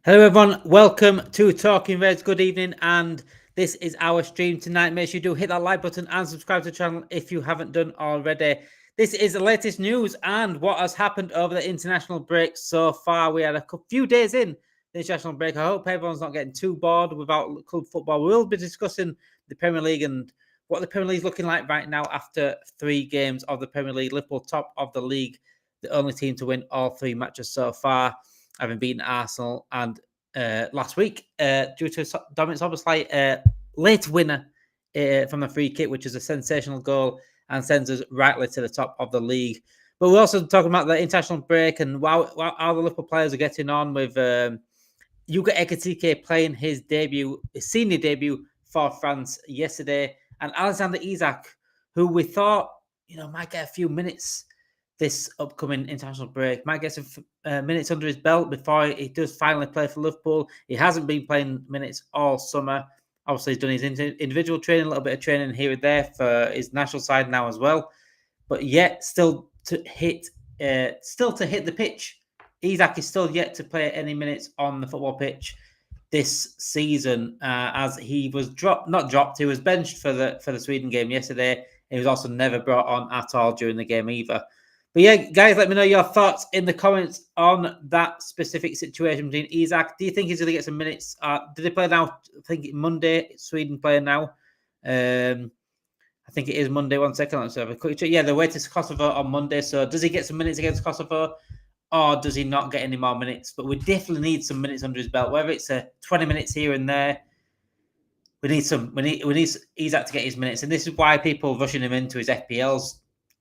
Hello everyone, welcome to Talking Reds. Good evening, and this is our stream tonight. Make sure you do hit that like button and subscribe to the channel if you haven't done already. This is the latest news and what has happened over the international break so far. We had a few days in the international break. I hope everyone's not getting too bored without club football. We'll be discussing the Premier League and what the Premier League is looking like right now after 3 games of the Premier League. Liverpool top of the league, the only team to win all 3 matches so far, having beaten Arsenal and last week due to Dominic Szoboszlai, late winner from a free kick, which is a sensational goal and sends us rightly to the top of the league. But we're also talking about the international break and how the Liverpool players are getting on with Hugo Ekitike playing his senior debut for France yesterday, and Alexander Isak, who we thought might get a few minutes this upcoming international break, might get some minutes under his belt before he does finally play for Liverpool. He hasn't been playing minutes all summer. Obviously, he's done his individual training, a little bit of training here and there for his national side now as well. But yet, still to hit the pitch. Isak is still yet to play any minutes on the football pitch this season, as he was he was benched for the Sweden game yesterday. He was also never brought on at all during the game either. But yeah, guys, let me know your thoughts in the comments on that specific situation between Isak. Do you think he's going to get some minutes? Did they play now? I think Monday, Sweden playing now. I think it is Monday. 1 second. Let's have a quick check. Yeah, they're waiting to Kosovo on Monday. So does he get some minutes against Kosovo, or does he not get any more minutes? But we definitely need some minutes under his belt. Whether it's 20 minutes here and there, we need Isak to get his minutes. And this is why people are rushing him into his FPLs.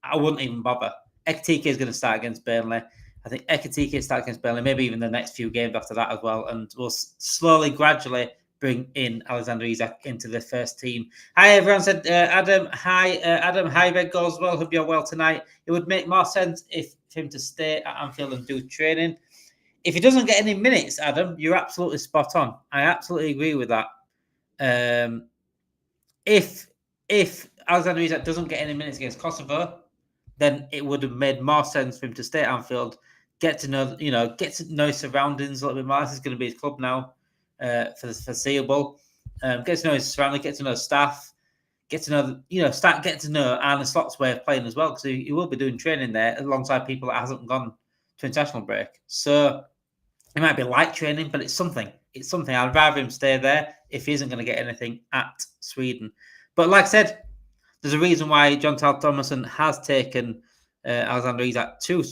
I wouldn't even bother. Ekitike is going to start against Burnley. I think Ekitike will start against Burnley, maybe even the next few games after that as well. And we'll slowly, gradually bring in Alexander Isak into the first team. Hi, everyone. Said Adam. Hi, Adam. Hi, Red Goals. Well, hope you're well tonight. It would make more sense for him to stay at Anfield and do training. If he doesn't get any minutes, Adam, you're absolutely spot on. I absolutely agree with that. If Alexander Isak doesn't get any minutes against Kosovo, then it would have made more sense for him to stay at Anfield, get to know his surroundings a little bit more. This is going to be his club now for the foreseeable. Get to know his surroundings, get to know his staff, get to know Arne Slot's way of playing as well, because he will be doing training there alongside people that hasn't gone to international break. So it might be light training, but it's something. It's something. I'd rather him stay there if he isn't going to get anything at Sweden. But like I said, there's a reason why John Tal Thomason has taken Alexander Isak to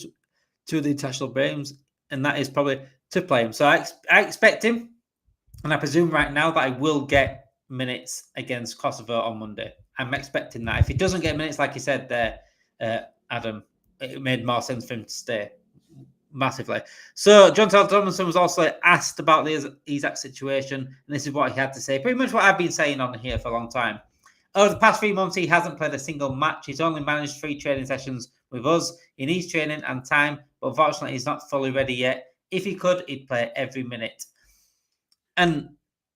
the international games, and that is probably to play him. So I expect him, and I presume right now that I will get minutes against Kosovo on Monday. I'm expecting that. If he doesn't get minutes, like you said there, Adam, it made more sense for him to stay massively. So John Tal Thomason was also asked about the Isak situation, and this is what he had to say. Pretty much what I've been saying on here for a long time. Over the past 3 months, he hasn't played a single match. He's only managed 3 training sessions with us. He needs training and time, but unfortunately, he's not fully ready yet. If he could, he'd play every minute. And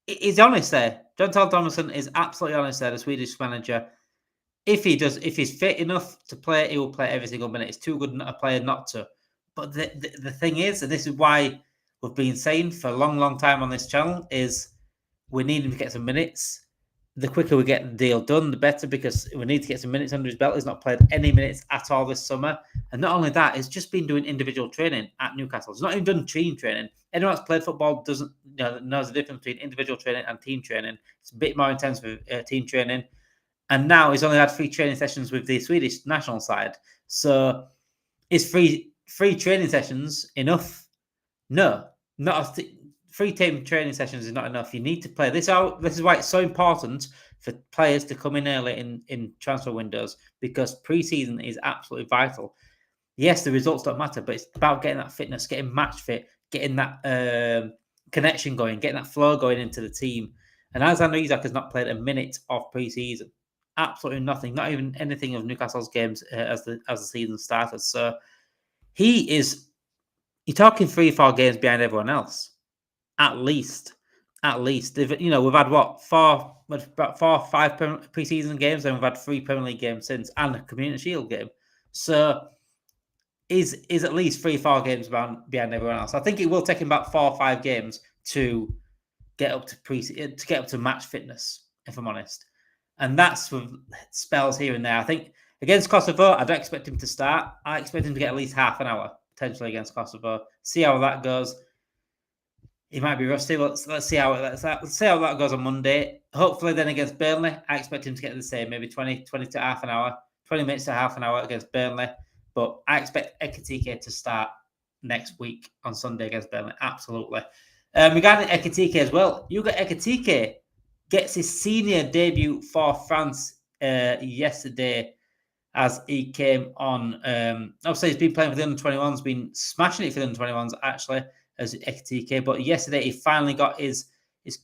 he's honest there. John Tal Thomason is absolutely honest there, the Swedish manager. If he's fit enough to play, he will play every single minute. It's too good a player not to. But the thing is, and this is why we've been saying for a long, long time on this channel, is we need him to get some minutes. The quicker we get the deal done, the better, because we need to get some minutes under his belt. He's not played any minutes at all this summer. And not only that, he's just been doing individual training at Newcastle. He's not even done team training. Anyone that's played football knows the difference between individual training and team training. It's a bit more intense with team training. And now he's only had 3 training sessions with the Swedish national side. So is free training sessions enough? No, not 3 team training sessions is not enough. You need to play. This is why it's so important for players to come in early in transfer windows, because pre-season is absolutely vital. Yes, the results don't matter, but it's about getting that fitness, getting match fit, getting that connection going, getting that flow going into the team. And Alexander Isak has not played a minute of pre-season. Absolutely nothing. Not even anything of Newcastle's games as the season started. So you're talking 3-4 games behind everyone else. At least. We've had what, 4 or 5 pre-season games, and we've had 3 Premier League games since, and a Community Shield game. So is at least 3-4 games behind everyone else. I think it will take him about 4 or 5 games to get up to match fitness, if I'm honest. And that's with spells here and there. I think against Kosovo, I don't expect him to start. I expect him to get at least half an hour potentially against Kosovo. See how that goes. He might be rusty. Let's see how that goes on Monday. Hopefully, then against Burnley, I expect him to get the same, maybe 20 to half an hour, 20 minutes to half an hour against Burnley. But I expect Ekitike to start next week on Sunday against Burnley. Absolutely. Regarding Ekitike as well, Hugo Ekitike gets his senior debut for France yesterday as he came on. Obviously, he's been playing for the under-21s, been smashing it for the under-21s, actually, as Ekitike. But yesterday, he finally got his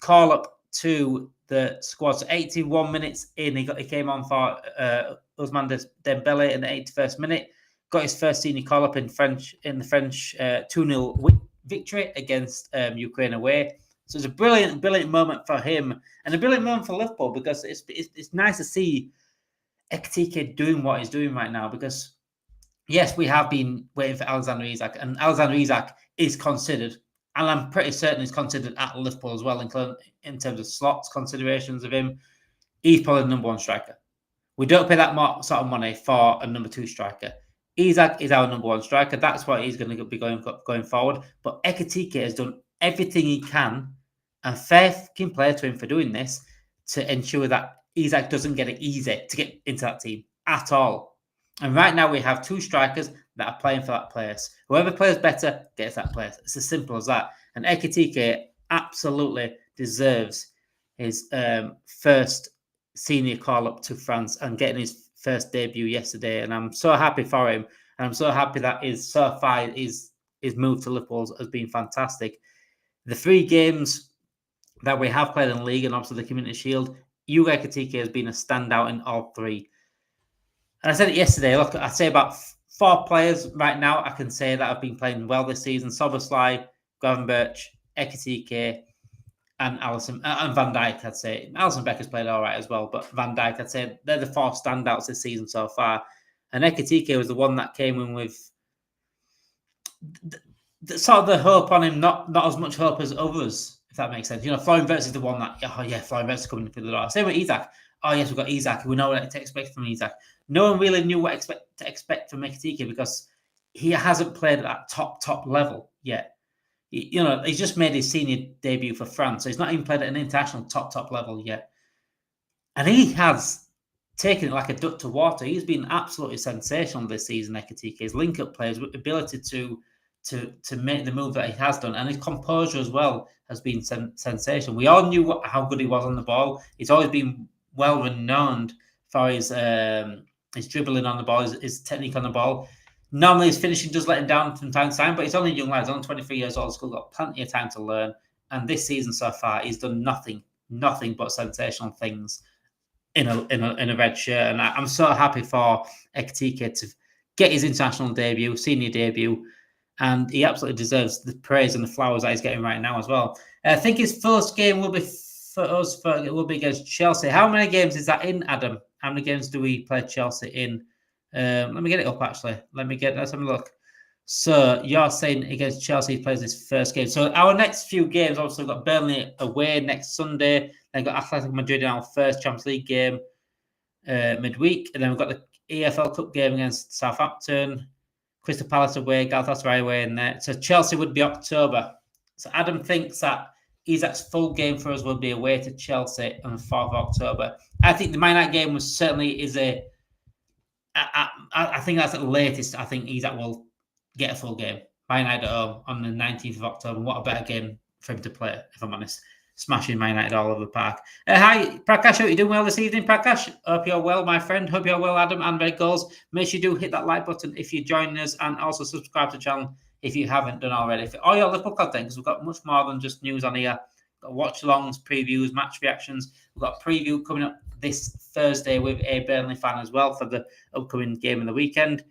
call-up to the squad. So 81 minutes in, he came on for Ousmane Dembele in the 81st minute. Got his first senior call-up in the French 2-0 victory against Ukraine away. So it's a brilliant moment for him and a brilliant moment for Liverpool, because it's nice to see Ekitike doing what he's doing right now, because yes, we have been waiting for Alexander Isak, and Alexander Isak is considered, and I'm pretty certain he's considered at Liverpool as well, in terms of slots considerations of him. He's probably the number one striker. We don't pay that sort of money for a number two striker. Isak is our number one striker. That's what he's going to be going forward. But Ekitike has done everything he can, and fair fucking play to him for doing this, to ensure that Isak doesn't get it easy to get into that team at all. And right now we have two strikers that are playing for that place. Whoever plays better gets that place. It's as simple as that. And Ekitike absolutely deserves his first senior call-up to France and getting his first debut yesterday. And I'm so happy for him. And I'm so happy that his move to Liverpool has been fantastic. The 3 games that we have played in the league, and obviously the Community Shield, Hugo Ekitike has been a standout in all 3. And I said it yesterday. Look, I'd say about 4 players right now I can say that have been playing well this season: Szoboszlai, Gravenberch, Ekitike, and Alisson and Van Dijk. I'd say Alisson Becker's played all right as well, but Van Dijk, I'd say they're the 4 standouts this season so far. And Ekitike was the one that came in with sort of the hope on him, not as much hope as others, if that makes sense. You know, Florian Wirtz is the one that, Florian Wirtz is coming through the door. Same with Isak. Oh, yes, we've got Isak. We know what to expect from Isak. No one really knew what to expect from Ekitike, because he hasn't played at that top level yet. You know, he's just made his senior debut for France, so he's not even played at an international top level yet. And he has taken it like a duck to water. He's been absolutely sensational this season, Ekitike. His link-up play, his ability to make the move that he has done, and his composure as well has been sensational. We all knew how good he was on the ball. He's always been well renowned for his dribbling on the ball, his technique on the ball. Normally his finishing does let him down from time to time, but he's only a young lad. He's only 23 years old. He's still got plenty of time to learn. And this season so far, he's done nothing but sensational things in a red shirt. And I'm so happy for Ekitike to get his international debut, senior debut, and he absolutely deserves the praise and the flowers that he's getting right now as well. I think his first game will be will be against Chelsea. How many games is that in, Adam? How many games do we play Chelsea in? Let me get it up, actually. Let's have a look. So you're saying against Chelsea he plays his first game. So our next few games, obviously, we've got Burnley away next Sunday. Then we've got Athletic Madrid in our first Champions League game midweek. And then we've got the EFL Cup game against Southampton, Crystal Palace away, Galatasaray away in there. So Chelsea would be October. So Adam thinks that Isak's full game for us will be away to Chelsea on the 4th of October. I think the Man United game is a... I think that's at the latest. I think Isak will get a full game. Man United at home on the 19th of October. What a better game for him to play, if I'm honest. Smashing Man United all over the park. Hi, Prakash. Hope you're doing well this evening, Prakash. Hope you're well, my friend. Hope you're well, Adam, and Red Goals. Make sure you do hit that like button if you're joining us, and also subscribe to the channel if you haven't done already. For all your Liverpool content, because we've got much more than just news on here. We've got watch-alongs, previews, match reactions. We've got a preview coming up this Thursday with a Burnley fan as well for the upcoming game of the weekend.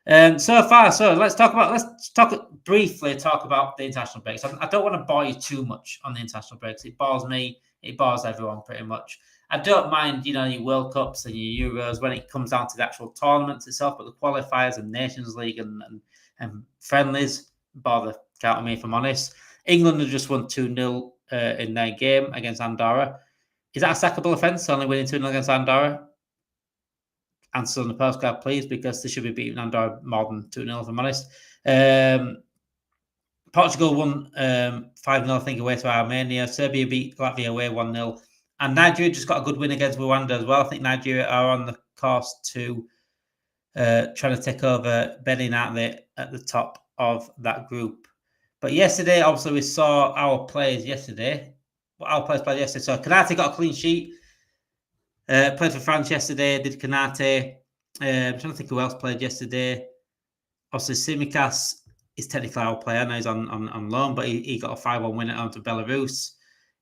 Let's briefly talk about the international breaks. I don't want to bore you too much on the international breaks. It bores me. It bores everyone pretty much. I don't mind, your World Cups and your Euros when it comes down to the actual tournaments itself, but the qualifiers and Nations League and friendlies. Bother counting me if I'm honest. England have just won 2-0 in their game against Andorra. Is that a sackable offence, only winning 2-0 against Andorra? Answer on the postcard, please, because they should be beating Andorra more than 2-0, if I'm honest. Portugal won 5-0, I think, away to Armenia. Serbia beat Latvia away 1-0. And Nigeria just got a good win against Rwanda as well. I think Nigeria are on the course to trying to take over Benin at the top of that group. But yesterday, obviously, we saw our players yesterday. Our players played yesterday. So Konate got a clean sheet. Played for France yesterday, did Konate. I'm trying to think who else played yesterday. Obviously, Tsimikas is technically our player. Now he's on loan, but he got a 5-1 win at home to Belarus.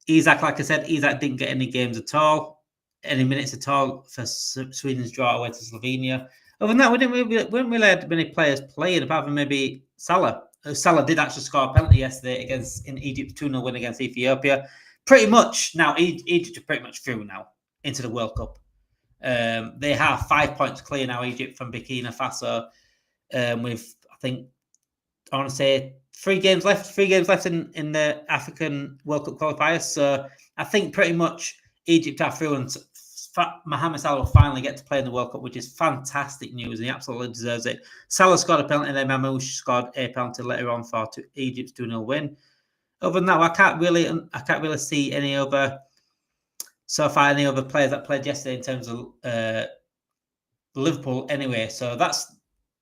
Isak, like I said, Isak didn't get any games at all, any minutes at all for Sweden's draw away to Slovenia. Other than that, we didn't really have many players playing, apart from maybe Salah. Salah did actually score a penalty yesterday in Egypt, 2-0 win against Ethiopia. Pretty much now, Egypt are pretty much through now into the World Cup. They have 5 points clear now, Egypt, from Burkina Faso, with, I think, I want to say 3 games left in the African World Cup qualifiers. So I think pretty much Egypt are through, and Mohamed Salah will finally get to play in the World Cup, which is fantastic news, and he absolutely deserves it. Salah scored a penalty, and then Mamouche scored a penalty later on for Egypt's 2-0 win. Other than that, I can't really see any other players that played yesterday in terms of Liverpool anyway. So that's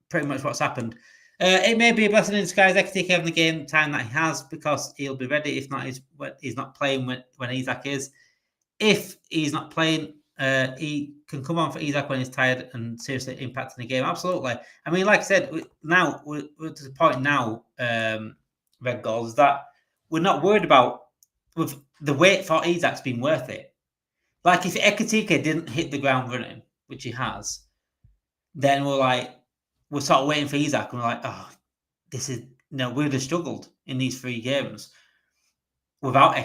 pretty much what's happened. It may be a blessing in disguise, Ekitike, having the game time that he has, because he'll be ready. If not, he's not playing when Isak is. If he's not playing, he can come on for Isak when he's tired and seriously impacting the game. Absolutely. I mean, like I said, now we're to the point now, Red Goals, that we're not worried about with the wait for Isak's been worth it. Like if Ekitike didn't hit the ground running, which he has, then we're sort of waiting for Isak, and we're like, oh, we would have struggled in these 3 games without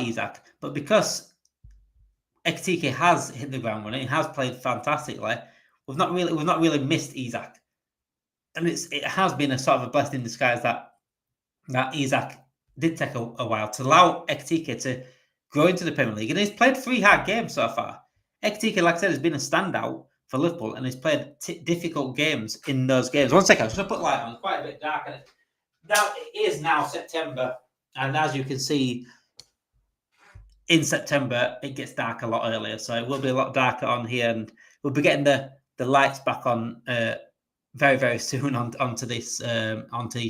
Isak. But because Ekitike has hit the ground running, he has played fantastically, we've not really missed Isak, and it has been a sort of a blessing in disguise that Isak did take a while to allow Ekitike to grow into the Premier League, and he's played 3 hard games so far. Ekitike, like I said, has been a standout for Liverpool, and he's played difficult games in those games. 1 second, I'm just going to put light on. It's quite a bit dark. Now, it is now September, and as you can see, in September, it gets dark a lot earlier, so it will be a lot darker on here, and we'll be getting the lights back on very, very soon onto these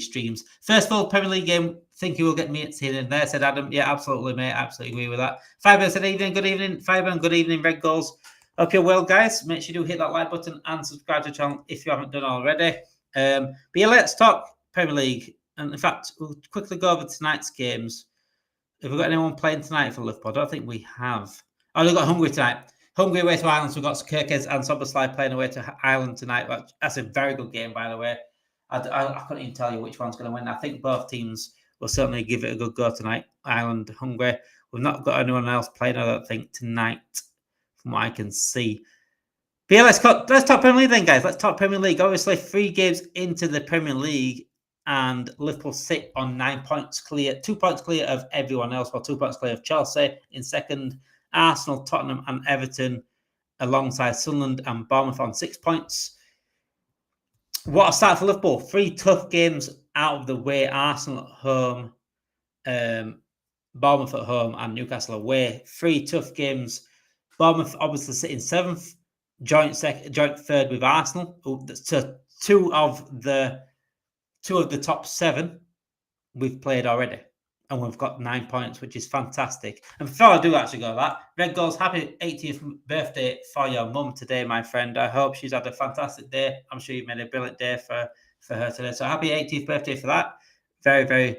streams. First of all, Premier League game, think you will get me here and there, said Adam. Yeah, absolutely, mate. Absolutely agree with that. Fiber said, good evening. Fiber, and good evening, Red Goals. Hope you're well, guys. Make sure you do hit that like button and subscribe to the channel if you haven't done already. But yeah, let's talk Premier League. And in fact, we'll quickly go over tonight's games. Have we got anyone playing tonight for Liverpool? I don't think we have. Oh, we've got Hungary tonight. Hungary away to Ireland. So we've got Kirkes and Soboslai playing away to Ireland tonight. That's a very good game, by the way. I couldn't even tell you which one's going to win. I think both teams will certainly give it a good go tonight. Ireland, Hungary. We've not got anyone else playing, I don't think, tonight, from what I can see. But yeah, let's talk Premier League then, guys. Let's talk Premier League. Obviously, 3 games into the Premier League, and Liverpool sit on 9 points clear, 2 points clear of everyone else, or 2 points clear of Chelsea in second. Arsenal, Tottenham, and Everton, alongside Sunderland and Bournemouth on 6 points. What a start for Liverpool. 3 tough games out of the way. Arsenal at home, Bournemouth at home, and Newcastle away. 3 tough games. Bournemouth obviously sitting 7th, joint 3rd with Arsenal. So two of the top 7 we've played already, and we've got 9 points, which is fantastic. And before I do actually go that, Red Goals, happy 80th birthday for your mum today, my friend. I hope she's had a fantastic day. I'm sure you made a brilliant day for her today. So happy 80th birthday for that. Very, very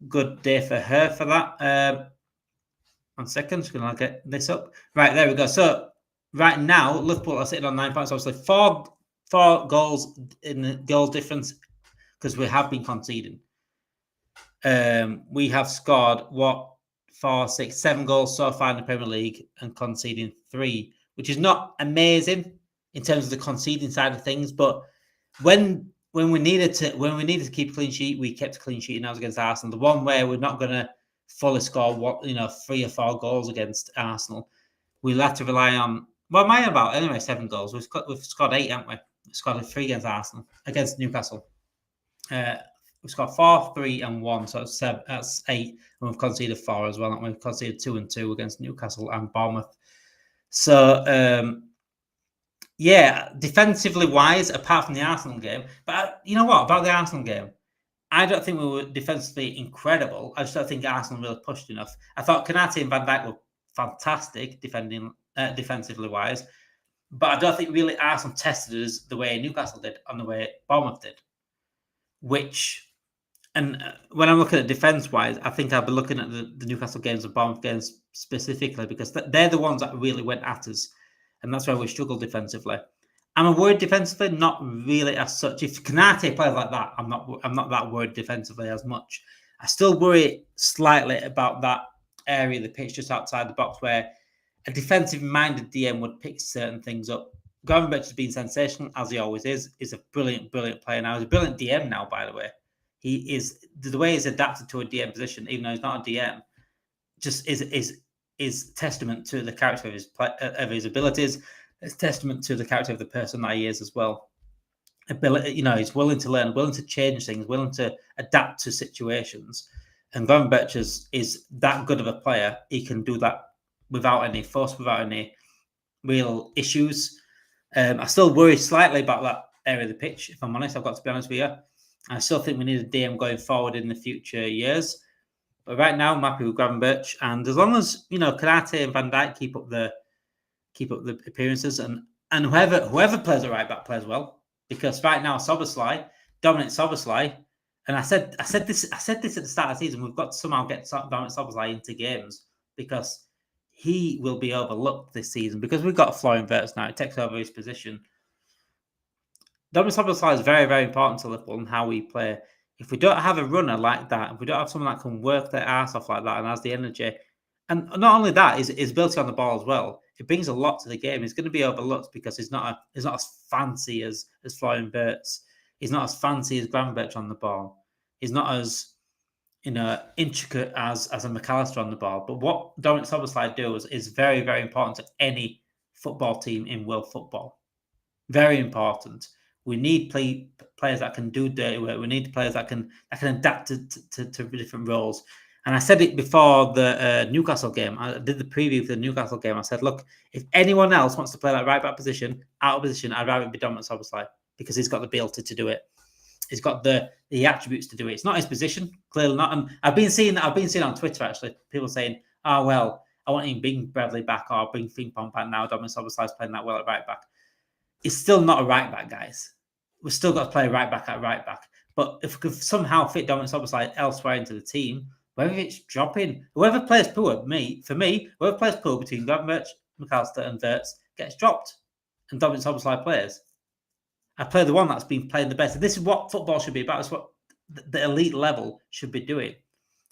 good day for her for that. 1 second, just going to get this up. Right, there we go. So right now, Liverpool are sitting on 9 points. Obviously, four goals in the goal difference, because we have been conceding. We have scored 7 goals so far in the Premier League and conceding 3, which is not amazing in terms of the conceding side of things. But when when we needed to keep a clean sheet, we kept a clean sheet, and that was against Arsenal. The one where we're not going to fully score 3 or 4 goals against Arsenal, we'll have to rely on. What am I about? Anyway, 7 goals. We've scored 8, haven't we? We've scored 3 against Arsenal, against Newcastle. We've scored 4, 3, and 1, so that's 8. And we've conceded 4 as well. We've conceded 2 and 2 against Newcastle and Bournemouth. So, defensively wise, apart from the Arsenal game, but you know what about the Arsenal game? I don't think we were defensively incredible. I just don't think Arsenal really pushed enough. I thought Konate and Van Dijk were fantastic defensively wise, but I don't think really Arsenal tested us the way Newcastle did and the way Bournemouth did. And when I'm looking at defense wise, I think I'll be looking at the Newcastle games and Bournemouth games specifically, because they're the ones that really went at us, and that's where we struggled defensively. Am I worried defensively? Not really as such. If Konate plays like that, I'm not that worried defensively as much. I still worry slightly about that area of the pitch just outside the box where a defensive-minded DM would pick certain things up. Gravenberch has been sensational, as he always is. He's a brilliant, brilliant player now. He's a brilliant DM now, by the way. He is, the way he's adapted to a DM position, even though he's not a DM, just is testament to the character of his abilities. It's testament to the character of the person that he is as well. He's willing to learn, willing to change things, willing to adapt to situations. And Gravenberch is that good of a player. He can do that without any fuss, without any real issues. I still worry slightly about that area of the pitch, if I'm honest. I've got to be honest with you. I still think we need a DM going forward in the future years. But right now, I'm happy with Gravenberch. And as long as, Konate and Van Dijk keep up the appearances, and whoever plays at right back plays well. Because right now, Dominic Szoboszlai, and I said this at the start of the season, we've got to somehow get Dominic Szoboszlai into games, because he will be overlooked this season, because we've got Florian Wirtz now. It takes over his position. Dominic Szoboszlai is very, very important to Liverpool and how we play. If we don't have a runner like that, if we don't have someone that can work their ass off like that and has the energy, and not only that, his ability on the ball as well, it brings a lot to the game. He's going to be overlooked because he's not as fancy as Florian Wirtz. He's not as fancy as Gravenberch on the ball. He's not as intricate as a McAllister on the ball. But what Dominic Szoboszlai does is very, very important to any football team in world football. Very important. We need players that can do dirty work. We need players that can adapt to different roles. And I said it before the Newcastle game. I did the preview for the Newcastle game. I said, look, if anyone else wants to play that right back position, out of position, I'd rather it be Dominic Szoboszlai, because he's got the ability to do it. He's got the attributes to do it. It's not his position, clearly not. And I've been seeing on Twitter, actually, people saying, oh, well, I want him to bring Bradley back or bring Frimpong back now. Dominic Szoboszlai's playing that well at right back. It's still not a right back, guys. We've still got to play right back at right back. But if we could somehow fit Dominic Szoboszlai elsewhere into the team, whether it's dropping, whoever plays poor, whoever plays poor between Gravenberch, McAllister and Wirtz gets dropped, and Dominic Szoboszlai plays. I play the one that's been playing the best. And this is what football should be about. It's what the elite level should be doing.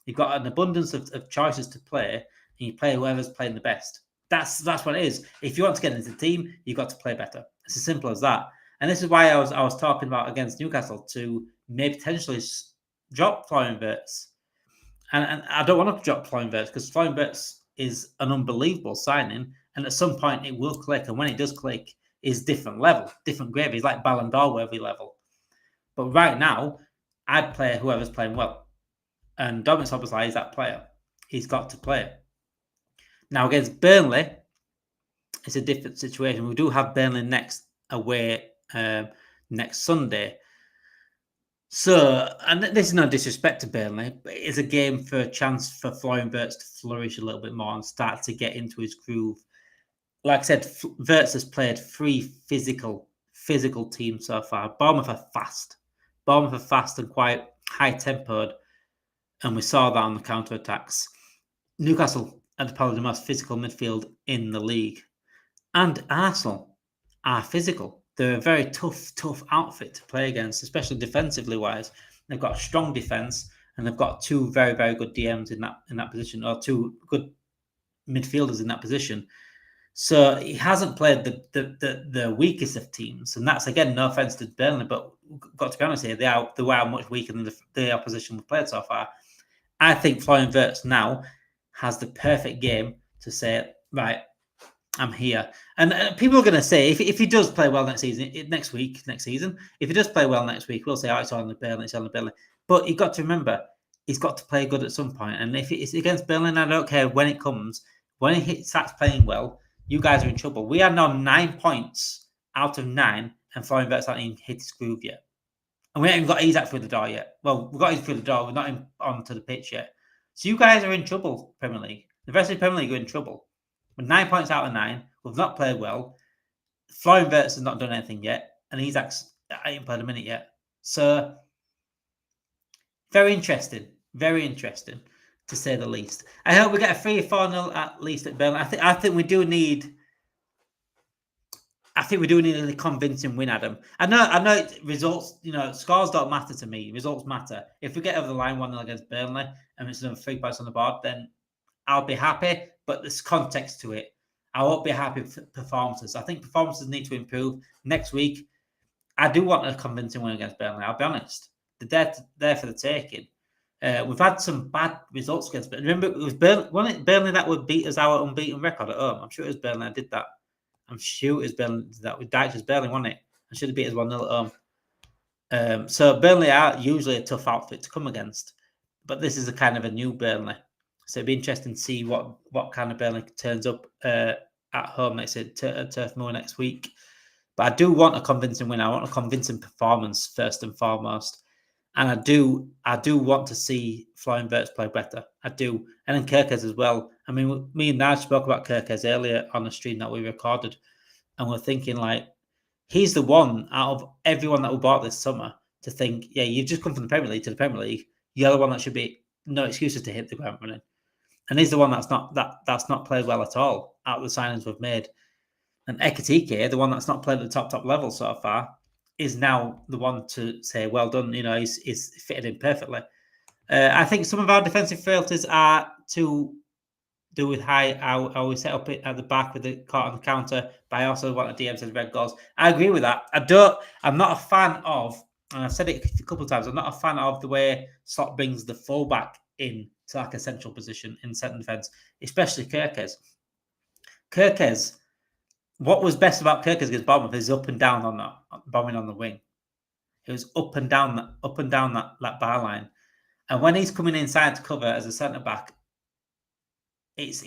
You've got an abundance of choices to play, and you play whoever's playing the best. That's what it is. If you want to get into the team, you've got to play better. It's as simple as that. And this is why I was talking about against Newcastle to maybe potentially drop Florian Wirtz. And I don't want to drop Florian Wirtz, because Florian Wirtz is an unbelievable signing, and at some point it will click. And when it does click, is different level, different gravy. He's like Ballon d'Or worthy level. But right now, I'd play whoever's playing well. And Dominic Szoboszlai is that player. He's got to play. Now, against Burnley, it's a different situation. We do have Burnley next away next Sunday. So, and this is no disrespect to Burnley, but it's a game for a chance for Florian Wirtz to flourish a little bit more and start to get into his groove. Like I said, Wirtz has played 3 physical teams so far. Bournemouth are fast. And quite high-tempoed, and we saw that on the counter-attacks. Newcastle are probably the most physical midfield in the league. And Arsenal are physical. They're a very tough outfit to play against, especially defensively-wise. They've got a strong defence, and they've got 2 very, very good DMs in that position, or 2 good midfielders in that position. So he hasn't played the weakest of teams, and that's again no offense to Burnley, but got to be honest here, they are much weaker than the opposition we've played so far. I think Florian Wirtz now has the perfect game to say, right, I'm here. And people are going to say, if he does play well next season, next season, if he does play well next week, we'll say, oh, it's on the Burnley. But you've got to remember, he's got to play good at some point. And if it's against Burnley, and I don't care when it comes, when he starts playing well, you guys are in trouble. We are now 9 points out of 9, and Florian Wirtz hasn't even hit his groove yet. And we haven't even got Isak through the door yet. Well, we've got him through the door. We're not onto the pitch yet. So you guys are in trouble, Premier League. The rest of the Premier League are in trouble. We're 9 points out of 9. We've not played well. Florian Wirtz has not done anything yet. And Isak's ain't played a minute yet. So, very interesting. Very interesting, to say the least. I hope we get a 3-4-0 at least at Burnley. I think we do need... I think we do need a convincing win, Adam. I know results, scores don't matter to me. Results matter. If we get over the line 1-0 against Burnley and it's another 3 points on the board, then I'll be happy. But there's context to it. I won't be happy with performances. I think performances need to improve. Next week, I do want a convincing win against Burnley. I'll be honest. They're there for the taking. We've had some bad results against Burnley. Remember, it was Burnley that would beat us our unbeaten record at home. I'm sure it was Burnley that did that. I'm sure it was Burnley that with Dyche's Burnley, wasn't it? I should have beat us 1-0 at home. So Burnley are usually a tough outfit to come against, but this is a kind of a new Burnley. So it'd be interesting to see what kind of Burnley turns up at home next at Turf Moor next week. But I do want a convincing win. I want a convincing performance first and foremost, and I do want to see Florian Wirtz play better. I do, and then Kerkez as well. I mean, me and Naj spoke about Kerkez earlier on the stream that we recorded, and we're thinking like he's the one out of everyone that we bought this summer to think, yeah, you've just come from the Premier League to the Premier League. You're the one that should be no excuses to hit the ground running, and he's the one that's not played well at all out of the signings we've made. And Ekitike, the one that's not played at the top level so far, is now the one to say, well done. He's fitted in perfectly. I think some of our defensive frailties are to do with how we set up it at the back with the caught on the counter, but I also want a DM says red goals. I agree with that. I'm not a fan of, and I've said it a couple of times, I'm not a fan of the way Slot brings the fullback in to like a central position in centre defence, especially Kerkez. What was best about Kerkez against Bournemouth is up and down on that, bombing on the wing. It was up and down that bar line. And when he's coming inside to cover as a centre back, it's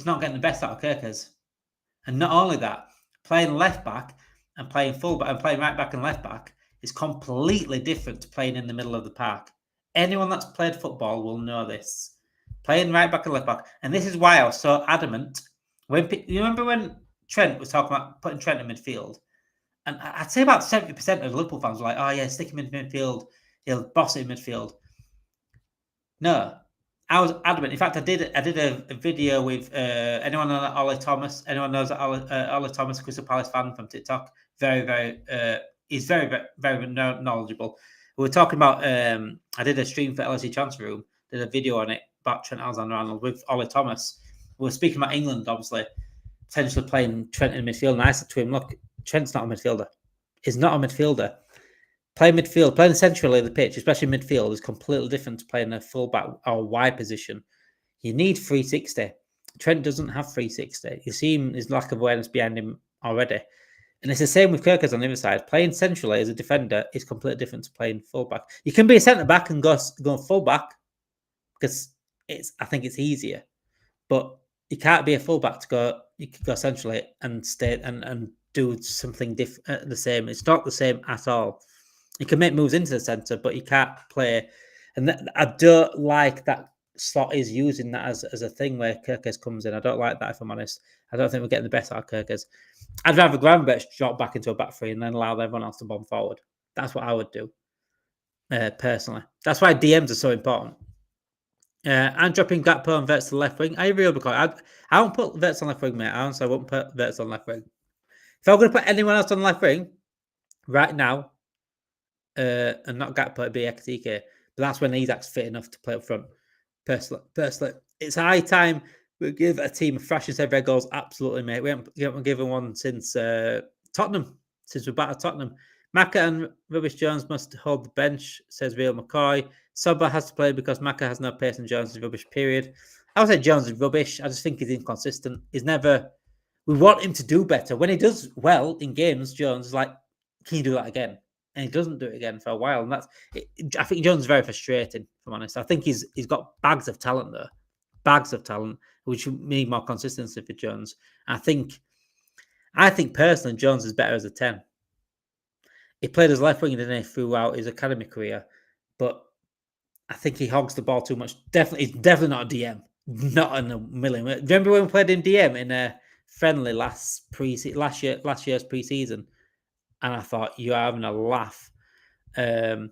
not getting the best out of Kerkez. And not only that, playing left back and playing fullback and playing right back and left back is completely different to playing in the middle of the park. Anyone that's played football will know this. Playing right back and left back. And this is why I was so adamant. You remember when Trent was talking about putting Trent in midfield? And I'd say about 70% of Liverpool fans were like, oh yeah, stick him in midfield. He'll boss it in midfield. No, I was adamant. In fact, I did a video with anyone know that Ollie Thomas. Anyone knows that Ollie Thomas, Crystal Palace fan from TikTok. He's very, very knowledgeable. We were talking about. I did a stream for LFC Transfer Room. Did a video on it about Trent Alexander-Arnold with Ollie Thomas. We were speaking about England, obviously, potentially playing Trent in midfield. And I said to him, "Look, Trent's not a midfielder. He's not a midfielder. Playing midfield, playing centrally the pitch, especially midfield, is completely different to playing a fullback or wide position. You need 360. Trent doesn't have 360. You see his lack of awareness behind him already. And it's the same with Kerkez on the other side. Playing centrally as a defender is completely different to playing fullback. You can be a centre back and go fullback because I think it's easier, but you can't be a fullback to go. You can go centrally and stay and do something different. The same. It's not the same at all. You can make moves into the centre, but you can't play. And I don't like that Slot is using that as a thing where Kerkez comes in. I don't like that, if I'm honest. I don't think we're getting the best out of Kerkez. I'd rather Gravenberch drop back into a back three and then allow everyone else to bomb forward. That's what I would do, personally. That's why DMs are so important. I'm dropping Gakpo and Wirtz to the left wing. I really because I won't put Wirtz on left wing, mate. I honestly won't put Wirtz on left wing. If I'm going to put anyone else on left wing right now, and not Gakpo, it'd be Ekitike. But that's when Isak's fit enough to play up front. Personally, it's high time. We give a team a thrashing 7 red goals. Absolutely, mate. We haven't given one since Tottenham, since we battered Tottenham. Maka and Rubbish Jones must hold the bench, says Real McCoy. Sobber has to play because Maka has no pace and Jones is rubbish, period. I would say Jones is rubbish. I just think he's inconsistent. He's never... We want him to do better. When he does well in games, Jones is like, can you do that again? And he doesn't do it again for a while. And I think Jones is very frustrating, if I'm honest. I think he's got bags of talent there. Bags of talent, which need more consistency for Jones. I think personally, Jones is better as a 10. He played as left wing, didn't he, throughout his academy career, but I think he hogs the ball too much. He's definitely not a DM. Not in a million. Remember when we played him DM in a friendly last year's pre-season, and I thought you are having a laugh. But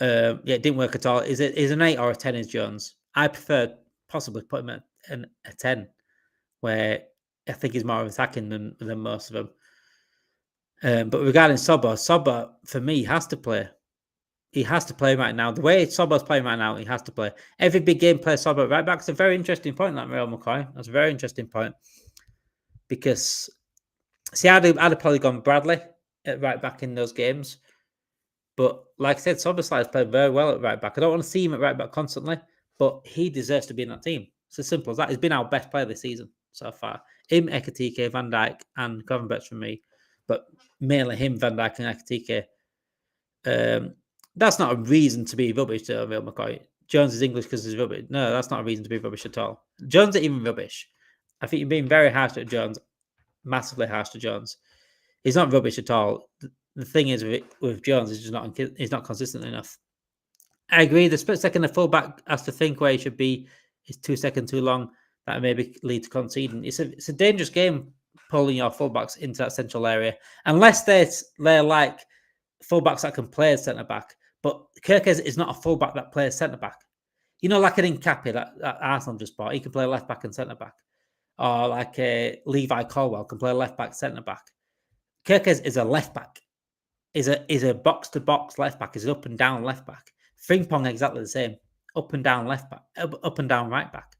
it didn't work at all. Is an 8 or a 10 is Jones? I prefer possibly put him at a 10, where I think he's more attacking than most of them. But regarding Sobber for me has to play. He has to play right now. The way Sobber's playing right now, he has to play. Every big game plays Sobber right back. It's a very interesting point, that Real McCoy. That's a very interesting point. Because, see, I'd have probably gone Bradley at right back in those games. But like I said, Soberslide played very well at right back. I don't want to see him at right back constantly, but he deserves to be in that team. It's as simple as that. He's been our best player this season so far. Him, Ekitike, Van Dijk, and Gravenberch for me. But mainly him, Van Dijk, and Ekitike. That's not a reason to be rubbish to Real McCoy. Jones is English because he's rubbish. No, that's not a reason to be rubbish at all. Jones ain't even rubbish. I think you're being very harsh to Jones. Massively harsh to Jones. He's not rubbish at all. The thing is with Jones, he's not consistent enough. I agree. The split second the fullback has to think where he should be. Is 2 seconds too long. That maybe lead to conceding. It's a dangerous game pulling your fullbacks into that central area, unless they're like fullbacks that can play as centre back. But Kirkes is not a fullback that plays centre back. You know, like an Incapi that Arsenal just bought. He can play left back and centre back, or like Levi Colwell can play left back, centre back. Kirkes is a left back. Is a box to box left back. Is an up and down left back. Frimpong exactly the same. Up and down left back. Up and down right back.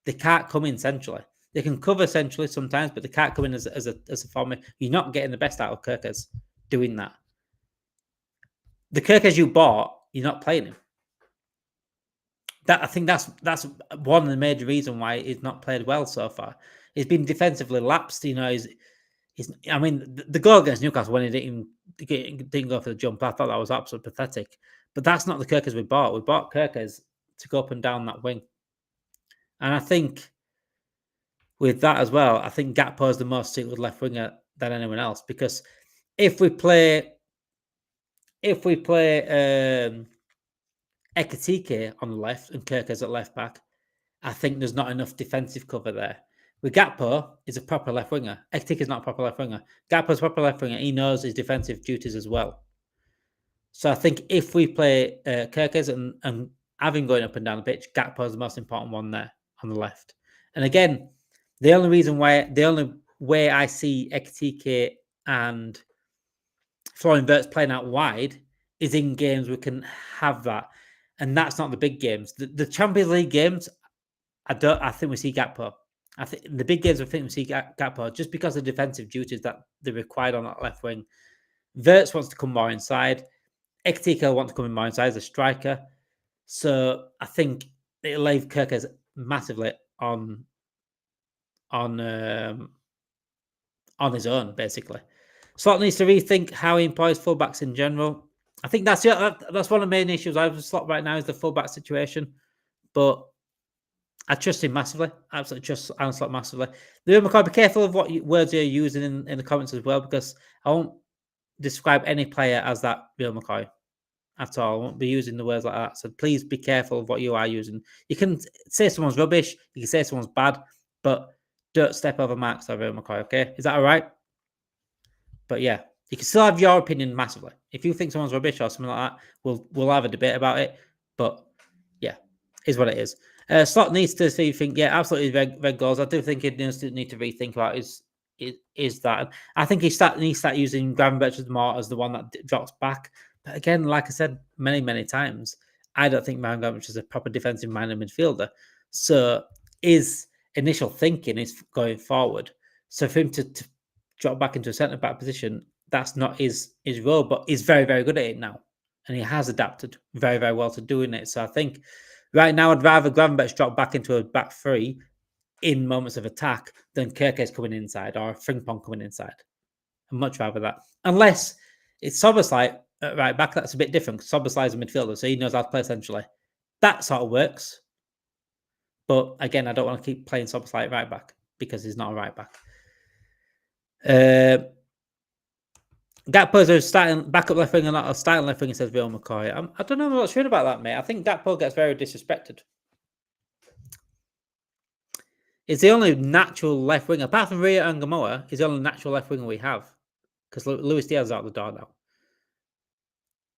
They can't come in centrally. They can cover centrally sometimes, but they can't come in as a former. You're not getting the best out of Kirkes doing that. The Kirkes you bought, you're not playing him. I think that's one of the major reasons why he's not played well so far. He's been defensively lapsed. You know, I mean, the goal against Newcastle when he didn't go for the jump, I thought that was absolutely pathetic. But that's not the Kirkes we bought. We bought Kirkes to go up and down that wing. And I think with that as well, I think Gakpo is the most suited left winger than anyone else. Because if we play Ekitike on the left and Kirkes at left back, I think there's not enough defensive cover there. With Gakpo, is a proper left winger. Ekitike is not a proper left winger. Gakpo's a proper left winger. He knows his defensive duties as well. So I think if we play Kirkes and have him going up and down the pitch, Gakpo is the most important one there on the left. And again, the only way I see Ekitike and Florian Wirtz playing out wide is in games we can have that, and that's not the big games. The Champions League games, I think we see Gakpo. I think in the big games, I think we see Gakpo just because of the defensive duties that they're required on that left wing. Wirtz wants to come more inside. Ekitike wants to come in more inside as a striker. So I think it'll leave Kirkes massively on his own, basically. Slot needs to rethink how he employs fullbacks in general. I think that's one of the main issues I have with Slot right now is the fullback situation. But I trust him massively. Absolutely trust Alan Slot massively. Be careful of what words you're using in the comments as well, because I won't describe any player as that Real McCoy at all. I won't be using the words like that. So please be careful of what you are using. You can say someone's rubbish. You can say someone's bad, but don't step over marks of Real McCoy, okay? Is that all right? But yeah, you can still have your opinion massively. If you think someone's rubbish or something like that, we'll have a debate about it. But yeah, is what it is. Slot needs to think, yeah, absolutely red goals. I do think he needs to rethink about is that. I think he needs to start using Gravenberch more as the one that drops back. But again, like I said many, many times, I don't think Gravenberch is a proper defensive-minded midfielder. So his initial thinking is going forward. So for him to drop back into a centre back position, that's not his role, but he's very, very good at it now. And he has adapted very, very well to doing it. So I think right now I'd rather Gravenberch drop back into a back three in moments of attack than Kirke's coming inside or Frimpong coming inside. I'd much rather that. Unless it's Soboslai at right back, that's a bit different. Soboslai is a midfielder, so he knows how to play centrally. That sort of works. But again, I don't want to keep playing Soboslai at right back because he's not a right back. Gakpo's a starting backup left wing and not a starting left wing, says Bill McCoy. I don't know what's true about that, mate. I think Gakpo gets very disrespected. It's the only natural left winger, apart from Rio and Gamoa, is the only natural left winger we have. Because Luis Diaz is out the door now.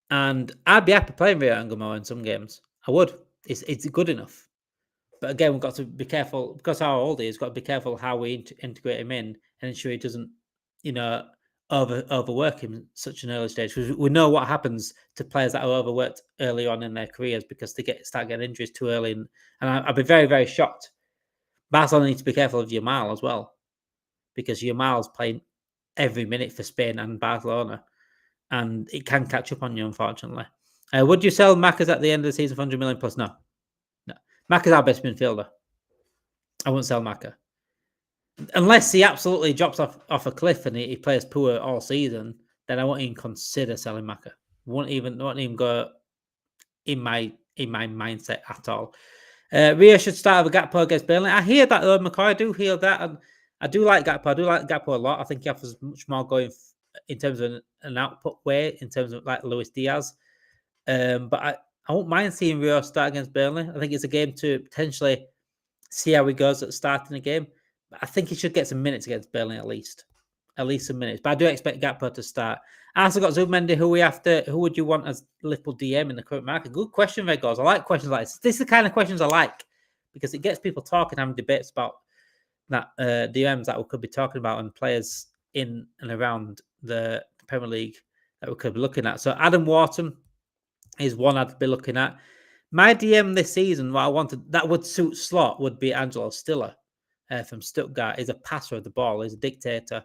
And I'd be happy playing Rio and Gamoa in some games. I would. It's good enough. But again, we've got to be careful, because how old he is, got to be careful how we integrate him in and ensure he doesn't, overwork him at such an early stage. Because we know what happens to players that are overworked early on in their careers because they start getting injuries too early. And I'd be very, very shocked. Barcelona needs to be careful of Yamal as well, because Yamal's playing every minute for Spain and Barcelona, and it can catch up on you, unfortunately. Would you sell Macas at the end of the season for 100 million plus? No. Macca's our best midfielder. I won't sell Macca. Unless he absolutely drops off a cliff and he plays poor all season, then I won't even consider selling Macca. Won't even go in my mindset at all. Rio should start with Gakpo against Burnley. I hear that, though, McCoy. I do hear that. And I do like Gakpo. I do like Gakpo a lot. I think he offers much more going in terms of an output way, in terms of like Luis Diaz. But I won't mind seeing Rio start against Burnley. I think it's a game to potentially see how he goes at starting the game. But I think he should get some minutes against Burnley at least some minutes. But I do expect Gakpo to start. I also got Zubimendi. Who would you want as Liverpool DM in the current market? Good question, Red Goals. I like questions like this. This is the kind of questions I like because it gets people talking, having debates about that DMs that we could be talking about and players in and around the Premier League that we could be looking at. So Adam Wharton is one I'd be looking at. My DM this season, what I wanted that would suit slot would be Angelo Stiller from Stuttgart. He's a passer of the ball. He's a dictator.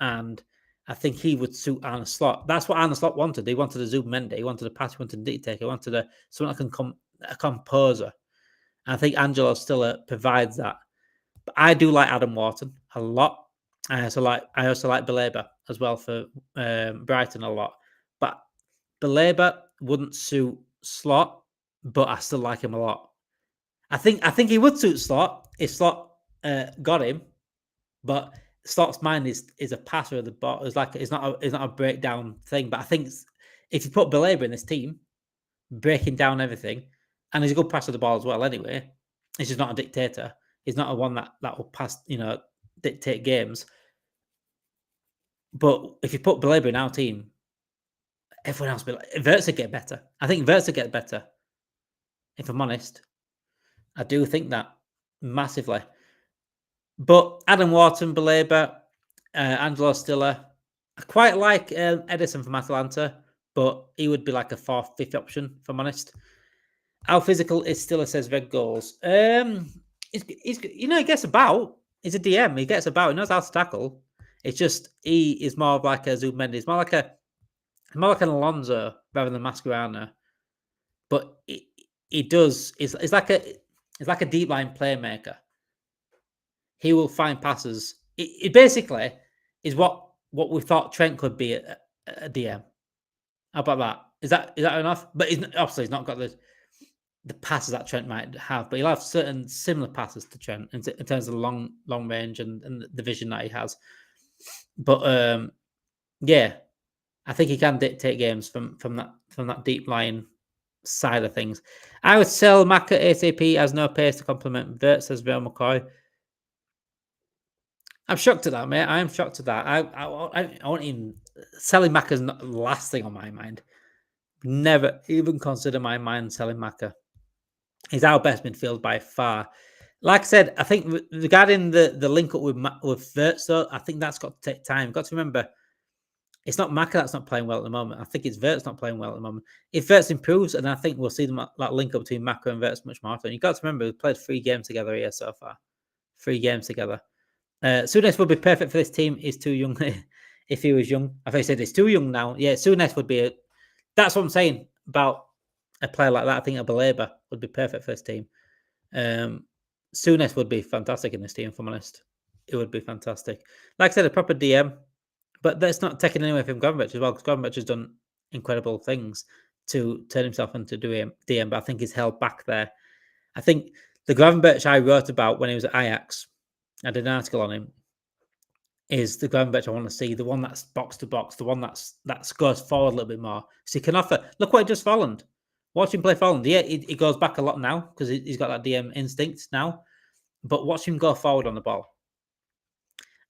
And I think he would suit Arne Slot. That's what Arne Slot wanted. He wanted a Zubimendi. He wanted a passer. He wanted a dictator. He wanted someone that can a composer. And I think Angelo Stiller provides that. But I do like Adam Wharton a lot. I also like Baleba as well for Brighton a lot. But Baleba wouldn't suit Slot, but I still like him a lot. I think he would suit Slot if Slot got him, but Slot's mind is a passer of the ball. It's not a breakdown thing. But I think if you put Baleba in this team, breaking down everything, and he's a good passer of the ball as well. Anyway, he's just not a dictator. He's not a one that will pass, dictate games. But if you put Baleba in our team, everyone else will be like, Wirtz would get better. I think Wirtz would get better. If I'm honest, I do think that massively. But Adam Wharton, Baleba, Angelo Stiller, I quite like Edison from Atalanta, but he would be like a fourth, fifth option, if I'm honest. How physical is Stiller, says Red Goals. He gets about. He's a DM. He gets about. He knows how to tackle. It's just he is more of like a Zubimendi. He's more like an Alonso rather than Mascherano. But he does. It's like a deep line playmaker. He will find passes. It basically is what we thought Trent could be at a DM. How about that? Is that enough? But obviously he's not got the passes that Trent might have, but he'll have certain similar passes to Trent in terms of the long range and the vision that he has. But yeah, I think he can dictate games from that deep line side of things. I would sell Macca ASAP as no pace to complement Wirtz, says Real McCoy. I'm shocked at that, mate. I am shocked at that. I won't even selling Macca's not the last thing on my mind. Never even consider my mind selling Macca. He's our best midfield by far. Like I said, I think regarding the link up with Wirtz, though, I think that's got to take time. You've got to remember, It's not Maka that's not playing well at the moment. I think it's Vert's not playing well at the moment. If Vert's improves, and I think we'll see them that link up between Maka and Vert's much more often. You've got to remember, we've played 3 games together here so far. 3 games together. Souness would be perfect for this team. He's too young. If he was young, I said he's too young now. Yeah, Souness would be. That's what I'm saying about a player like that. I think a Baleba would be perfect for this team. Souness would be fantastic in this team. If I'm honest, it would be fantastic. Like I said, a proper DM, but that's not taking away from Gravenberch as well, because Gravenberch has done incredible things to turn himself into DM. But I think he's held back there. I think the Gravenberch I wrote about when he was at Ajax, I did an article on him, is the Gravenberch I want to see, the one that's box to box, the one that goes forward a little bit more. So he can offer. Look what he does for Holland. Watch him play for Holland. Yeah, he goes back a lot now because he's got that DM instinct now. But watch him go forward on the ball.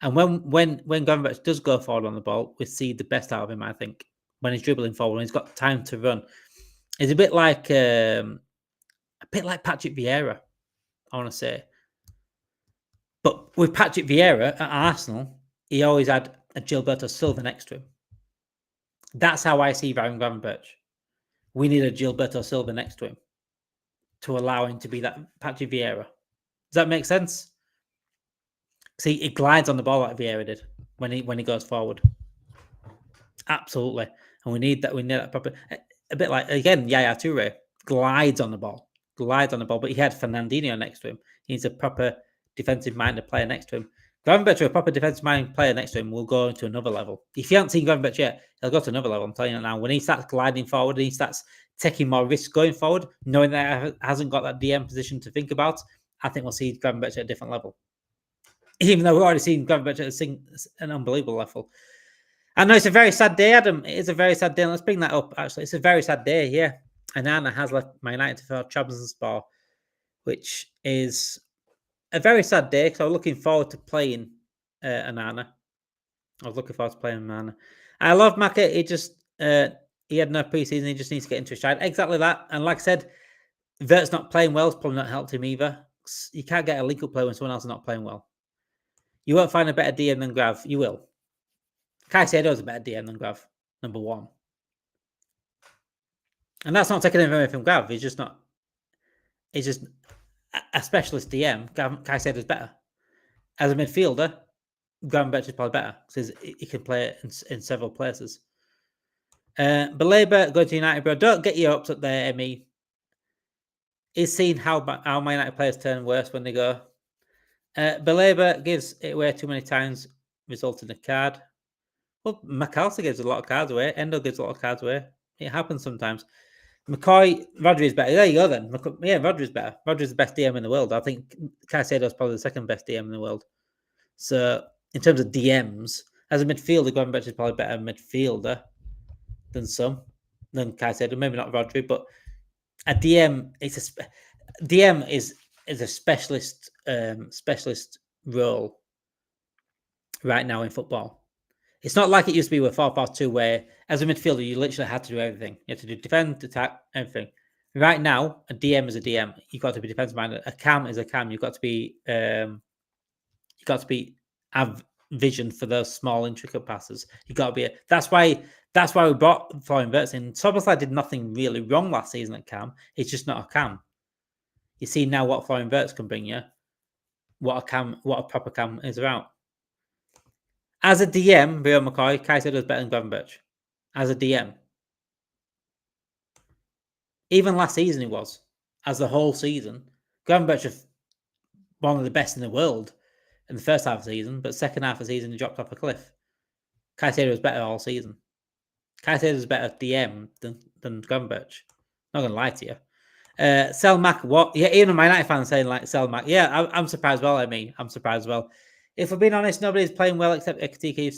And when Gravenberch does go forward on the ball, we see the best out of him, I think, when he's dribbling forward, when he's got time to run. It's a bit like Patrick Vieira, I want to say. But with Patrick Vieira at Arsenal, he always had a Gilberto Silva next to him. That's how I see Ryan Gravenberch. We need a Gilberto Silva next to him to allow him to be that Patrick Vieira. Does that make sense? See, he glides on the ball like Vieira did when he goes forward. Absolutely. And we need that proper, a bit like, again, Yaya Toure glides on the ball, but he had Fernandinho next to him. He needs a proper defensive-minded player next to him. Gravenberch, a proper defensive-minded player next to him, will go into another level. If you haven't seen Gravenberch yet, he'll go to another level. I'm telling you now. When he starts gliding forward and he starts taking more risks going forward, knowing that he hasn't got that DM position to think about, I think we'll see Gravenberch at a different level. Even though we've already seen Gravenberch at an unbelievable level. I know it's a very sad day, Adam. It is a very sad day. Let's bring that up, actually. It's a very sad day, yeah. Anana has left Man United for Trabzonspor, which is a very sad day because I was looking forward to playing Anana. I love Maka. He had no preseason. He just needs to get into his stride. Exactly that. And like I said, Vert's not playing well. It's probably not helped him either. You can't get a link-up play when someone else is not playing well. You won't find a better DM than Grav. You will. Caicedo's a better DM than Grav, number 1. And that's not taking anything away from Grav. He's just a specialist DM. Caicedo's better. As a midfielder, Gravenberch is probably better because he can play in several places. Baleba, go to United, bro. Don't get your hopes up there, Emmy. He's seen how Man United players turn worse when they go. Baleba gives it away too many times, resulting in a card. Well, McAllister gives a lot of cards away. Endo gives a lot of cards away. It happens sometimes. McCoy, Rodri is better. There you go then. Yeah, Rodri is better. Rodri is the best DM in the world. I think Caicedo is probably the second best DM in the world. So, in terms of DMs, as a midfielder, Gravenberch is probably a better midfielder than Caicedo. Maybe not Rodri, but a DM, DM is a specialist role right now in football. It's not like it used to be with 4-4-2 where, as a midfielder, you literally had to do everything. You had to do defend, attack, everything. Right now, a DM is a DM. You've got to be defensive minded. A cam is a cam. You've got to be have vision for those small, intricate passes. You've got to be. That's why we brought Florian Wirtz in. Szoboszlai did nothing really wrong last season at cam. It's just not a cam. You see now what Florian Wirtz can bring you. What a proper cam is about. As a DM, Rio McCoy, Caicedo is better than Gravenberch. As a DM. Even last season he was. As the whole season. Gravenberch is one of the best in the world in the first half of the season, but second half of the season he dropped off a cliff. Caicedo was better all season. Caicedo is better DM than Gravenberch. Not going to lie to you. Selmack, what? Yeah, even a Man United fan saying like Selmack. Yeah, I'm surprised well. I'm surprised well. If we're being honest, nobody's playing well except Ekitike. You've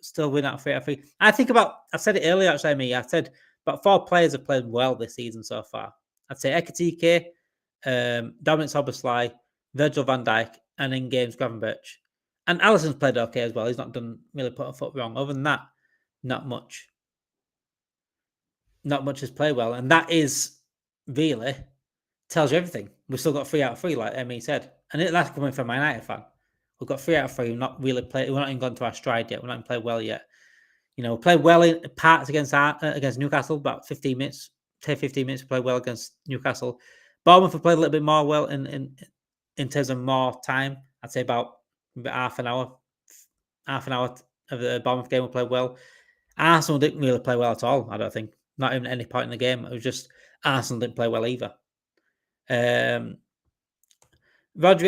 still win out 3 out of 3. I said it earlier actually, I said about 4 players have played well this season so far. I'd say Ekitike, Dominic Szoboszlai, Virgil van Dijk, and in games Gravenberch. And Alisson's played okay as well. He's not done really put a foot wrong. Other than that, not much. Not much has played well. And that is really tells you everything. We've still got 3 out of 3, like Emmy said. And that's coming from a Man United fan. We've got 3 out of 3. We're not even gone to our stride yet. We're not even played well yet. You know, played well in parts against Newcastle, about 15 minutes, 10, 15 minutes, played well against Newcastle. Bournemouth have played a little bit more well in terms of more time. I'd say about half an hour of the Bournemouth game we played well. Arsenal didn't really play well at all, I don't think. Not even at any point in the game. It was just Arsenal didn't play well either. Rodri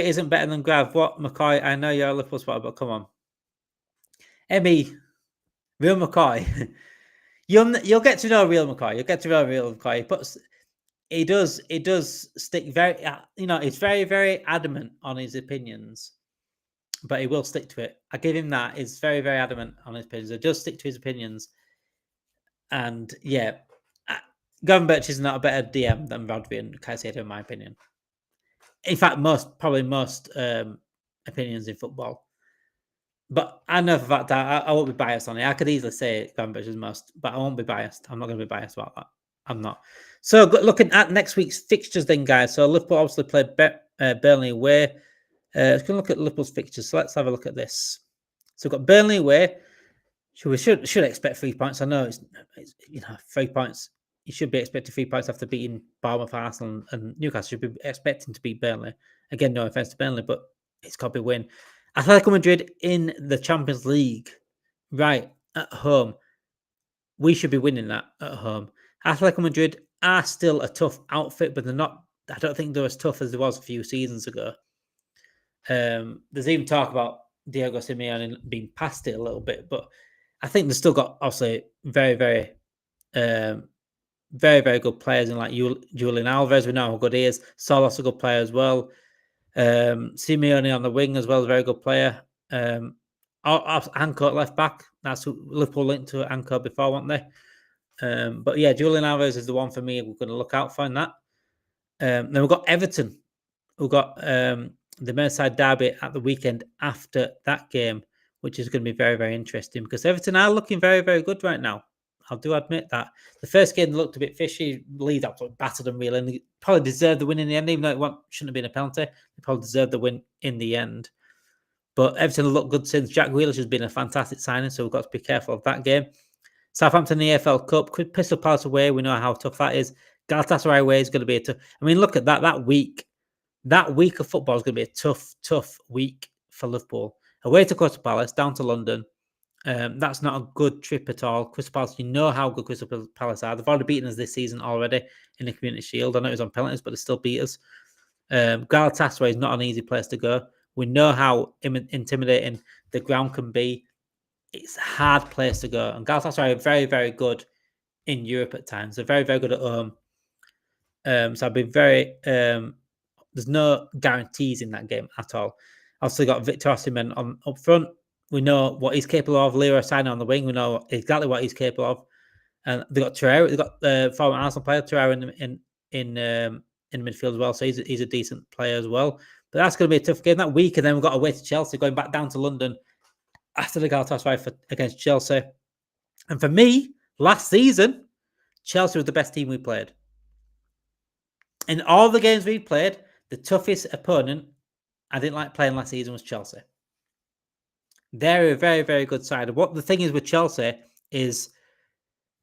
isn't better than Grav. What, McCoy? I know you're a Liverpool supporter, but come on. Emmy, real McCoy. You'll get to know real McCoy. You'll get to know real McCoy. But he does stick very, he's very, very adamant on his opinions, but he will stick to it. I give him that. He's very, very adamant on his opinions. He does stick to his opinions. And yeah, Gravenberch is not a better DM than Rodri and Caicedo, in my opinion. In fact, probably most opinions in football. But I know for that I won't be biased on it. I could easily say Gravenberch is most, but I won't be biased. I'm not going to be biased about that. I'm not. So looking at next week's fixtures then, guys. So Liverpool obviously played Burnley away. Let's go look at Liverpool's fixtures. So let's have a look at this. So we've got Burnley away. So we should expect 3 points. I know it's 3 points. You should be expecting 3 points after beating Bournemouth, Arsenal, and Newcastle. Should be expecting to beat Burnley. Again, no offense to Burnley, but it's got to be a win. Atletico Madrid in the Champions League, right at home. We should be winning that at home. Atletico Madrid are still a tough outfit, but they're not. I don't think they're as tough as they was a few seasons ago. There's even talk about Diego Simeone being past it a little bit, but I think they've still got obviously very, very, very, very good players in like Julian Alvarez. We know how good he is. Solos a good player as well. Simeone on the wing as well, a very good player. Anchor left back. That's who Liverpool linked to Anchor before, weren't they? But yeah, Julian Alvarez is the one for me. We're going to look out for in that. Then we've got Everton. We've got the Merseyside derby at the weekend after that game, which is going to be very, very interesting because Everton are looking very, very good right now. I do admit that. The first game looked a bit fishy. Leeds absolutely battered them really, and they probably deserved the win in the end, even though it shouldn't have been a penalty. They probably deserved the win in the end. But Everton have looked good since. Jack Grealish has been a fantastic signing, so we've got to be careful of that game. Southampton in the EFL Cup, Crystal Palace away. We know how tough that is. Galatasaray away is going to be a tough. I mean, look at that. That week of football is going to be a tough, tough week for Liverpool. Away to Crystal Palace, down to London. That's not a good trip at all. Crystal Palace, you know how good Crystal Palace are. They've already beaten us this season already in the Community Shield. I know it was on penalties, but they still beat us. Galatasaray is not an easy place to go. We know how intimidating the ground can be. It's a hard place to go. And Galatasaray are very, very good in Europe at times. They're very, very good at home. So I've been very... there's no guarantees in that game at all. Also got Victor Osimhen up front. We know what he's capable of. Leroy Sané on the wing. We know exactly what he's capable of. And they got Torreira. They got former Arsenal player Torreira in midfield as well. So he's a decent player as well. But that's going to be a tough game that week. And then we've got away to Chelsea, going back down to London after the Galatasaray against Chelsea. And for me, last season, Chelsea was the best team we played. In all the games we played, the toughest opponent I didn't like playing last season was Chelsea. They're a very, very good side. What the thing is with Chelsea is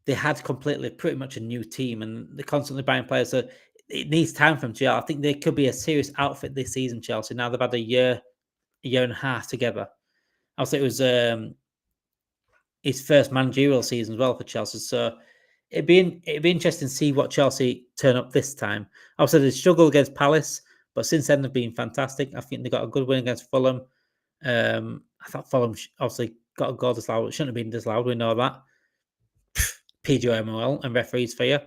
they had pretty much a new team and they're constantly buying players. So it needs time for them to gel. I think they could be a serious outfit this season, Chelsea. Now they've had a year and a half together. Also, it was his first managerial season as well for Chelsea. So it'd be interesting to see what Chelsea turn up this time. Obviously, they struggled against Palace, but since then they've been fantastic. I think they got a good win against Fulham. I thought Fulham obviously got a goal disallowed. It shouldn't have been disallowed. We know that. PGMOL and referees for you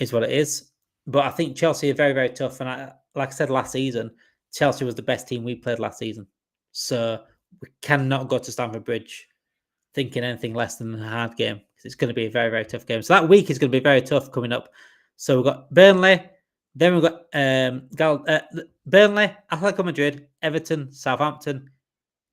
is what it is. But I think Chelsea are very, very tough. And like I said last season, Chelsea was the best team we played last season. So we cannot go to Stamford Bridge thinking anything less than a hard game because it's going to be a very, very tough game. So that week is going to be very tough coming up. So we've got Burnley, then we've got Burnley, Atletico Madrid, Everton, Southampton.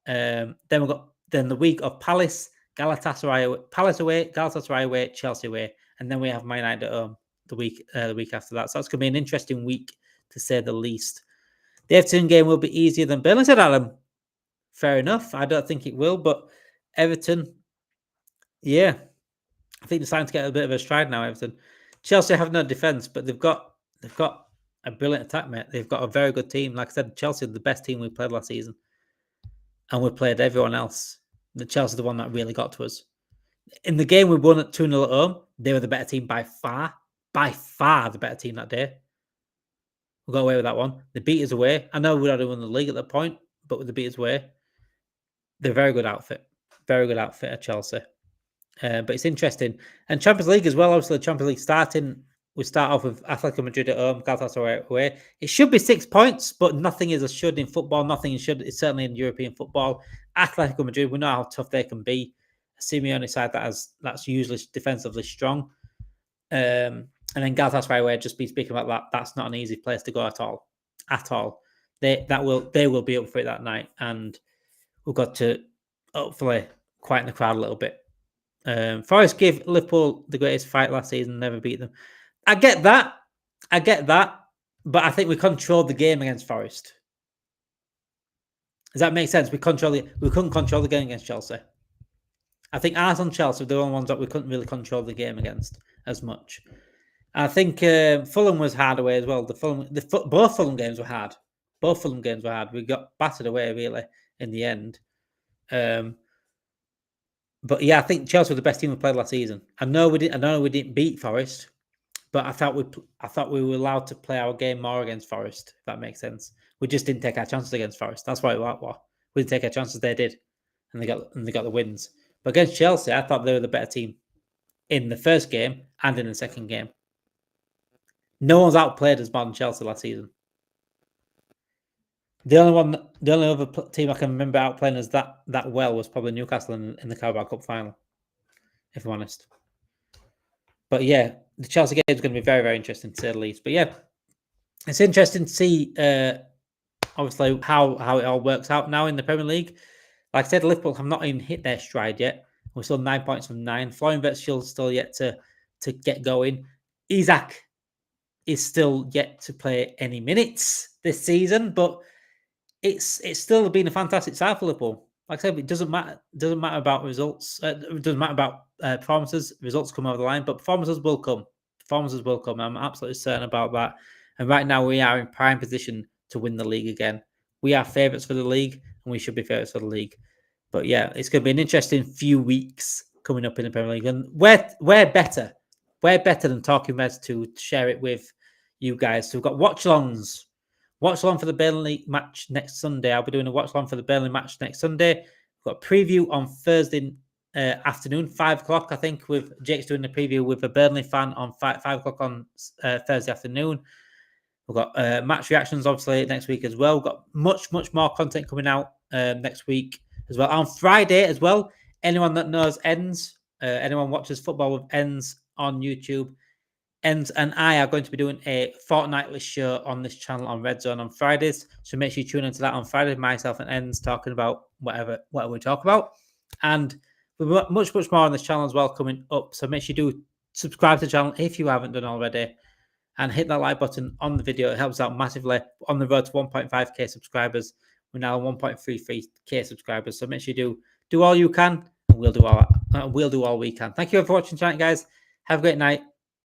Then we've got the week of Palace, Palace away, Galatasaray away, Chelsea away, and then we have Man United at home the week after that. So that's going to be an interesting week to say the least. The Everton game will be easier than Burnley, said Adam. Fair enough. I don't think it will, but Everton, Yeah, I think they're starting to get a bit of a stride now, Everton. Chelsea have no defence, but they've got a brilliant attack, mate. They've got a very good team. Like I said, Chelsea are the best team we played last season, and we played everyone else. The Chelsea, the one that really got to us in the game we won at 2-0 at home. They were the better team by far the better team that day. We got away with that one. They beat us away. I know we already won the league at that point, but they beat us away. They're a very good outfit at Chelsea. But it's interesting. And Champions League as well. Obviously, the Champions League starting. We start off with Atletico Madrid at home, Galatasaray away. It should be 6 points, but nothing is a should in football. Nothing is should. It's certainly in European football. Atletico Madrid, we know how tough they can be. A Simeone side that's usually defensively strong. And then Galatasaray away, just be speaking about that. That's not an easy place to go at all. They will be up for it that night, and we've got to hopefully quieten the crowd a little bit. Forest gave Liverpool the greatest fight last season, never beat them. I get that, but I think we controlled the game against Forest. Does that make sense? We couldn't control the game against Chelsea. I think Arsenal and Chelsea were the only ones that we couldn't really control the game against as much. I think Fulham was hard away as well. Both Fulham games were hard. We got battered away really in the end. But yeah, I think Chelsea were the best team we played last season. I know we didn't beat Forest, but I thought we were allowed to play our game more against Forest. If that makes sense. We just didn't take our chances against Forest. That's why we didn't take our chances. They did, and they got the wins. But against Chelsea, I thought they were the better team in the first game and in the second game. No one's outplayed us more than Chelsea last season. The only other team I can remember outplaying us that well was probably Newcastle in the Carabao Cup final, if I'm honest. But yeah, the Chelsea game is going to be very, very interesting to say the least. But yeah, it's interesting to see, obviously, how it all works out now in the Premier League. Like I said, Liverpool have not even hit their stride yet. We're still 9 points from 9. Florian Wirtz's still yet to get going. Isak is still yet to play any minutes this season, but it's still been a fantastic side for Liverpool. Like I said, it doesn't matter about results. It doesn't matter about performances. Results come over the line, but performances will come. I'm absolutely certain about that. And right now, we are in prime position to win the league again. We are favourites for the league, and we should be favourites for the league. But yeah, it's going to be an interesting few weeks coming up in the Premier League. And we're better than Talking Reds to share it with you guys. So we've got watch-alongs. Watch along for the Burnley match next Sunday. I'll be doing a watch along for the Burnley match next Sunday. We've got a preview on Thursday afternoon, 5 o'clock, I think, with Jake's doing a preview with a Burnley fan on 5 o'clock on Thursday afternoon. We've got match reactions, obviously, next week as well. We've got much, much more content coming out next week as well. On Friday as well, anyone that knows Ends, anyone watches football with Ends on YouTube, Ends and I are going to be doing a fortnightly show on this channel on Red Zone on Fridays. So make sure you tune into that on Friday. Myself and Ends talking about whatever we talk about. And we've got much, much more on this channel as well coming up. So make sure you do subscribe to the channel if you haven't done already. And hit that like button on the video. It helps out massively. On the road to 1.5k subscribers. We're now 1.33k subscribers. So make sure you do all you can. And we'll do all we can. Thank you for watching tonight, guys. Have a great night.